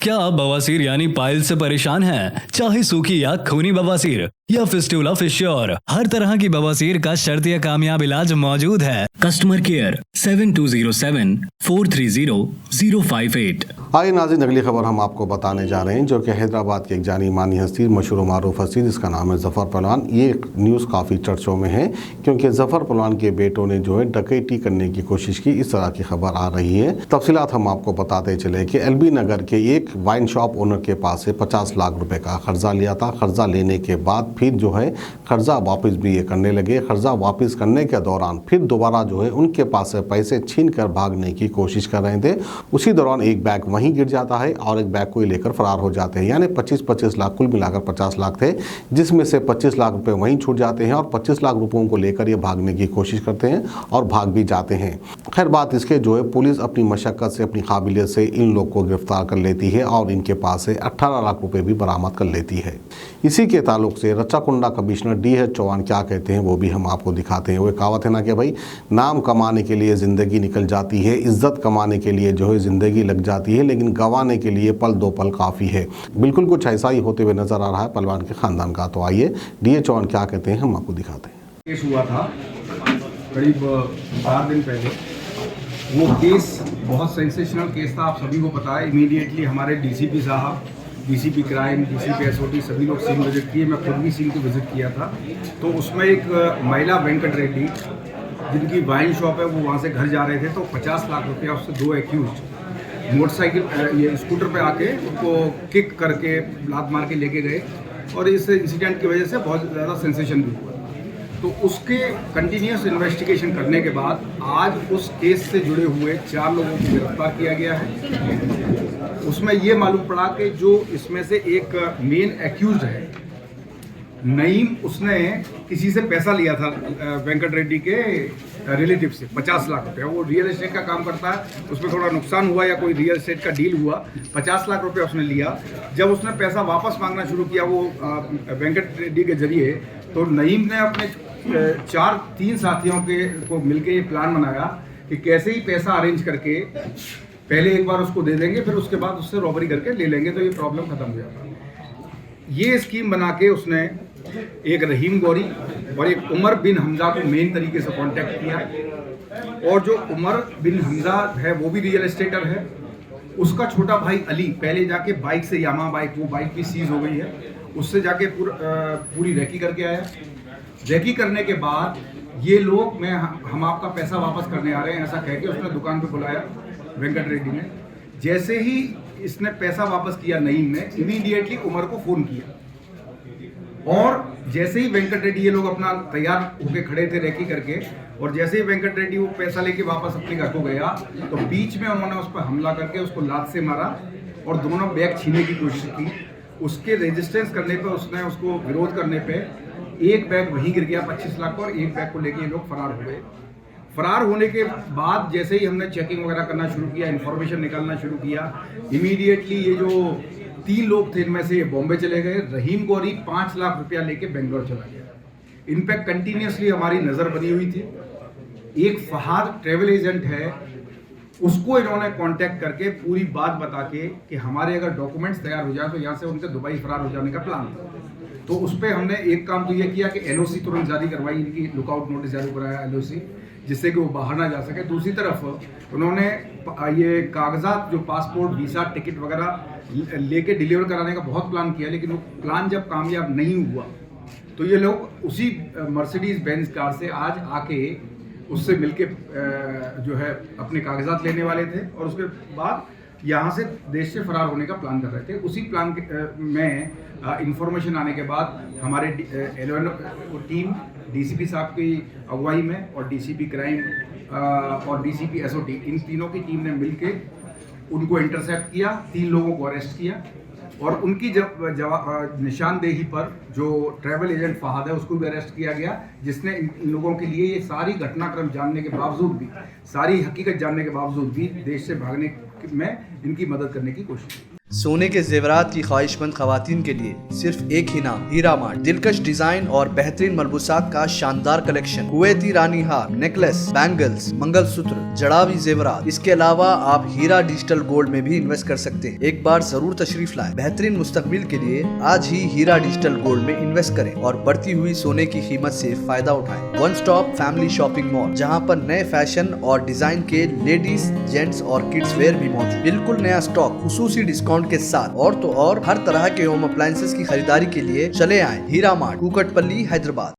क्या आप बवासीर यानी पाइल्स से परेशान हैं? चाहे सूखी या खूनी बवासीर या फिस्टुला फिश्योर, हर तरह की बवासीर का शर्तीय कामयाब इलाज मौजूद है। Customer care 7207-430-058। आइए नाज़रीन, अगली खबर हम आपको बताने जा रहे हैं, जो कि हैदराबाद की एक जानी मानी हस्ती, मशहूर मारूफ हस्ती, जिसका नाम है ज़फ़र पहलवान। ये न्यूज़ काफ़ी चर्चों में है क्योंकि ज़फ़र पहलवान के बेटों ने जो है डकैती करने की कोशिश की, इस तरह की खबर आ रही है। तफसीलात हम आपको बताते चले कि एलबी नगर के एक वाइन शॉप ओनर के पास से 50 लाख रुपए का कर्जा लिया था। कर्जा लेने के बाद फिर जो है कर्जा वापस भी ये करने लगे। कर्जा वापस करने के दौरान फिर दोबारा जो है उनके पास से पैसे छीन कर भागने की कोशिश कर रहे थे। उसी दौरान एक बैग वहीं गिर जाता है और एक बैग को ही लेकर फरार हो जाते हैं। यानी 25-25 लाख, कुल मिलाकर 50 लाख थे, जिसमें से 25 लाख रुपए वहीं छूट जाते हैं और 25 लाख रुपयों को लेकर ये भागने की कोशिश करते हैं और भाग भी जाते हैं। खैर बात इसके जो है पुलिस अपनी मशक्कत से, अपनी काबिलियत से इन लोग को गिरफ्तार कर लेती है और इनके पास से 18 लाख रुपए भी बरामद कर लेती है। इसी के ताल्लुक से रच्चाकुंडा कमिश्नर DH चौहान क्या कहते हैं वो भी हम आपको दिखाते हैं। वो कहावत है ना कि भाई, नाम कमाने के लिए ज़िंदगी निकल जाती है, इज्जत कमाने के लिए जो है ज़िंदगी लग जाती है, लेकिन गंवाने के लिए पल दो पल काफ़ी है। बिल्कुल कुछ ऐसा ही होते हुए नज़र आ रहा है पहलवान के ख़ानदान का। तो आइए DH चौहान क्या कहते हैं हम आपको दिखाते हैं। केस हुआ था करीब 4 दिन पहले। वो केस बहुत सेंसेशनल केस था, आप सभी को पता है। इमीडिएटली हमारे DCP साहब, DCP क्राइम, DCP SOT सभी लोग सीन विजिट किए। मैं खुद भी सीन को विजिट किया था। तो उसमें एक महिला वेंकट रेड्डी, जिनकी वाइन शॉप है, वो वहाँ से घर जा रहे थे। तो 50 लाख रुपया उससे 2 एक्यूज मोटरसाइकिल ये स्कूटर पे आके उनको किक करके लात मार के लेके गए और इस इंसिडेंट की वजह से बहुत ज़्यादा सेंसेशन भी हुआ। तो उसके कंटिन्यूस इन्वेस्टिगेशन करने के बाद आज उस केस से जुड़े हुए 4 लोगों को गिरफ्तार किया गया है। उसमें ये मालूम पड़ा कि जो इसमें से एक मेन एक्यूज है नईम, उसने किसी से पैसा लिया था वेंकट रेड्डी के रिलेटिव से 50 लाख रुपया। वो रियल एस्टेट का काम करता है, उसमें थोड़ा नुकसान हुआ या कोई रियल एस्टेट का डील हुआ, 50 लाख रुपया उसने लिया। जब उसने पैसा वापस मांगना शुरू किया वो वेंकट रेड्डी के जरिए, तो नईम ने अपने 3 साथियों को मिलके ये प्लान बनाया कि कैसे ही पैसा अरेंज करके पहले एक बार उसको दे देंगे, फिर उसके बाद उससे रॉबरी करके ले लेंगे, तो ये प्रॉब्लम खत्म हो जाता। ये स्कीम बना के उसने एक रहीम गौरी और एक उमर बिन हमजा को मेन तरीके से कांटेक्ट किया। और जो उमर बिन हमजा है वो भी रियल एस्टेटर है। उसका छोटा भाई अली पहले जाके बाइक से, यामा बाइक, वो बाइक भी सीज हो गई है, उससे जाके पूरी रेकी करके आया। रेकी करने के बाद ये लोग हम आपका पैसा वापस करने आ रहे हैं ऐसा कह के उसने दुकान पे बुलाया वेंकट रेड्डी ने। जैसे ही इसने पैसा वापस किया नईम ने, इमीडिएटली उमर को फ़ोन किया। और जैसे ही वेंकट रेड्डी, ये लोग अपना तैयार होके खड़े थे रेकी करके, और जैसे ही वेंकट रेड्डी वो पैसा लेके वापस अपने घर को गया, तो बीच में उन्होंने उस पर हमला करके उसको लात से मारा और दोनों बैग छीनने की कोशिश की। उसके रेजिस्टेंस करने पे, उसने उसको विरोध करने पे एक बैग वहीं गिर गया 25 लाख का, और एक बैग को लेके ये लोग फरार हो गए। फरार होने के बाद जैसे ही हमने चेकिंग वगैरह करना शुरू किया, इन्फॉर्मेशन निकालना शुरू किया, इमीडिएटली ये जो 3 लोग थे इनमें से ये बॉम्बे चले गए। रहीम गौरी 5 लाख रुपया लेके बेंगलोर चला गया। इन पे कंटिन्यूसली हमारी नज़र बनी हुई थी। एक फहाद ट्रेवल एजेंट है, उसको इन्होंने कांटेक्ट करके पूरी बात बता के कि हमारे अगर डॉक्यूमेंट्स तैयार हो जाए तो यहाँ से उनसे दुबई फरार हो जाने का प्लान था। तो उस पर हमने एक काम तो ये किया कि LOC तुरंत जारी करवाई, इनकी लुकआउट नोटिस जारी कराया LOC, जिससे कि वो बाहर ना जा सके। दूसरी तरफ उन्होंने ये कागजात, जो पासपोर्ट, वीज़ा, टिकट वगैरह लेके डिलीवर कराने का बहुत प्लान किया, लेकिन वो प्लान जब कामयाब नहीं हुआ तो ये लोग उसी मर्सिडीज बेंज कार से आज आके उससे मिलके जो है अपने कागजात लेने वाले थे और उसके बाद यहाँ से देश से फरार होने का प्लान कर रहे थे। उसी प्लान में इंफॉर्मेशन आने के बाद हमारे टीम DCP साहब की अगुवाई में और DCP क्राइम और DCP SOT, इन तीनों की टीम ने मिलके उनको इंटरसेप्ट किया, 3 लोगों को अरेस्ट किया और उनकी निशानदेही पर जो ट्रैवल एजेंट फहाद है उसको भी अरेस्ट किया गया, जिसने इन लोगों के लिए ये सारी घटनाक्रम जानने के बावजूद भी, सारी हकीकत जानने के बावजूद भी देश से भागने में इनकी मदद करने की कोशिश की। सोने के जेवरात की ख्वाहिशमंद खवातीन के लिए सिर्फ एक ही नाम, हीरा मार्ट। दिलकश डिजाइन और बेहतरीन मलबूसात का शानदार कलेक्शन, कुवैती रानी हार, नेकलेस, बैंगल्स, मंगलसूत्र, जड़ावी जेवरात। इसके अलावा आप हीरा डिजिटल गोल्ड में भी इन्वेस्ट कर सकते हैं। एक बार जरूर तशरीफ लाएं। बेहतरीन मुस्तकबिल के लिए आज ही हीरा डिजिटल गोल्ड में इन्वेस्ट करें और बढ़ती हुई सोने की कीमत से फायदा उठाएं। One stop family shopping mall, जहां पर नए फैशन और डिजाइन के लेडीज, जेंट्स और किड्स वेयर भी मौजूद। बिल्कुल नया स्टॉक खुसूसी डिस्काउंट के साथ। और तो और हर तरह के होम अप्लायंसेस की खरीदारी के लिए चले आए हीरा मार्ट, कुकटपल्ली, हैदराबाद।